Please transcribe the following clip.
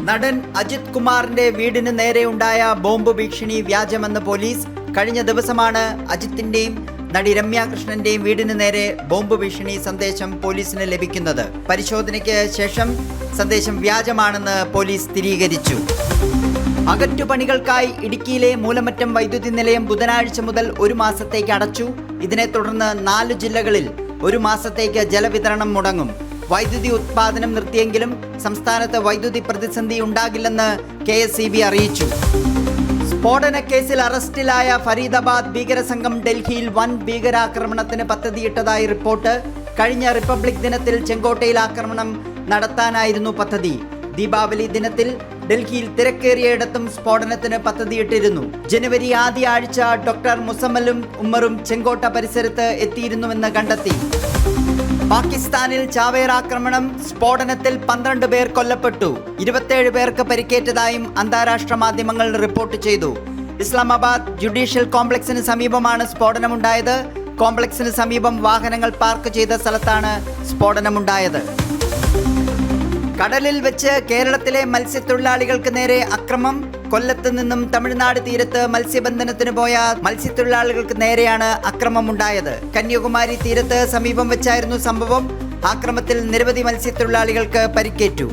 നടൻ അജിത് കുമാറിന്റെ വീടിന് നേരെയുണ്ടായ ബോംബ് ഭീഷണി വ്യാജമെന്ന് പോലീസ്. കഴിഞ്ഞ ദിവസമാണ് അജിത്തിന്റെയും നടി രമ്യ കൃഷ്ണന്റെയും വീടിന് നേരെ ബോംബ് ഭീഷണി സന്ദേശം പോലീസിന് ലഭിക്കുന്നത്. പരിശോധനയ്ക്ക് ശേഷം സന്ദേശം വ്യാജമാണെന്ന് പോലീസ് സ്ഥിരീകരിച്ചു. അകറ്റുപണികൾക്കായി ഇടുക്കിയിലെ മൂലമറ്റം വൈദ്യുതി നിലയം ബുധനാഴ്ച മുതൽ 1 മാസത്തേക്ക് അടച്ചു. ഇതിനെ തുടർന്ന് 4 ജില്ലകളിൽ 1 മാസത്തേക്ക് ജലവിതരണം മുടങ്ങും. വൈദ്യുതി ഉത്പാദനം നിർത്തിയെങ്കിലും സംസ്ഥാനത്ത് വൈദ്യുതി പ്രതിസന്ധി ഉണ്ടാകില്ലെന്ന് KSEB അറിയിച്ചു. സ്ഫോടന കേസിൽ അറസ്റ്റിലായ ഫരീദാബാദ് ഭീകരസംഘം ഡൽഹിയിൽ വൻ ഭീകരാക്രമണത്തിന് പദ്ധതിയിട്ടതായി റിപ്പോർട്ട്. കഴിഞ്ഞ റിപ്പബ്ലിക് ദിനത്തിൽ ചെങ്കോട്ടയിൽ ആക്രമണം നടത്താനായിരുന്നു പദ്ധതി. ദീപാവലി ദിനത്തിൽ ഡൽഹിയിൽ തിരക്കേറിയയിടത്തും സ്ഫോടനത്തിന് പദ്ധതിയിട്ടിരുന്നു. ജനുവരി ആദ്യ ആഴ്ച ഡോക്ടർ മുസമ്മലും ഉമ്മറും ചെങ്കോട്ട പരിസരത്ത് എത്തിയിരുന്നുവെന്ന് കണ്ടെത്തി. പാകിസ്ഥാനിൽ ചാവേർ ആക്രമണം. സ്ഫോടനത്തിൽ 12 പേർ കൊല്ലപ്പെട്ടു. 27 പേർക്ക് പരിക്കേറ്റതായും അന്താരാഷ്ട്ര മാധ്യമങ്ങൾ റിപ്പോർട്ട് ചെയ്തു. ഇസ്ലാമാബാദ് ജുഡീഷ്യൽ കോംപ്ലക്സിന് സമീപമാണ് സ്ഫോടനമുണ്ടായത്. കോംപ്ലക്സിന് സമീപം വാഹനങ്ങൾ പാർക്ക് ചെയ്ത സ്ഥലത്താണ് സ്ഫോടനമുണ്ടായത്. കടലിൽ വെച്ച് കേരളത്തിലെ മത്സ്യത്തൊഴിലാളികൾക്ക് നേരെ അക്രമം. കൊല്ലത്ത് നിന്നും തമിഴ്നാട് തീരത്ത് മത്സ്യബന്ധനത്തിന് പോയ മത്സ്യത്തൊഴിലാളികൾക്ക് നേരെയാണ് അക്രമമുണ്ടായത്. കന്യാകുമാരി തീരത്ത് സമീപം വെച്ചായിരുന്നു സംഭവം. ആക്രമത്തിൽ നിരവധി മത്സ്യത്തൊഴിലാളികൾക്ക് പരിക്കേറ്റു.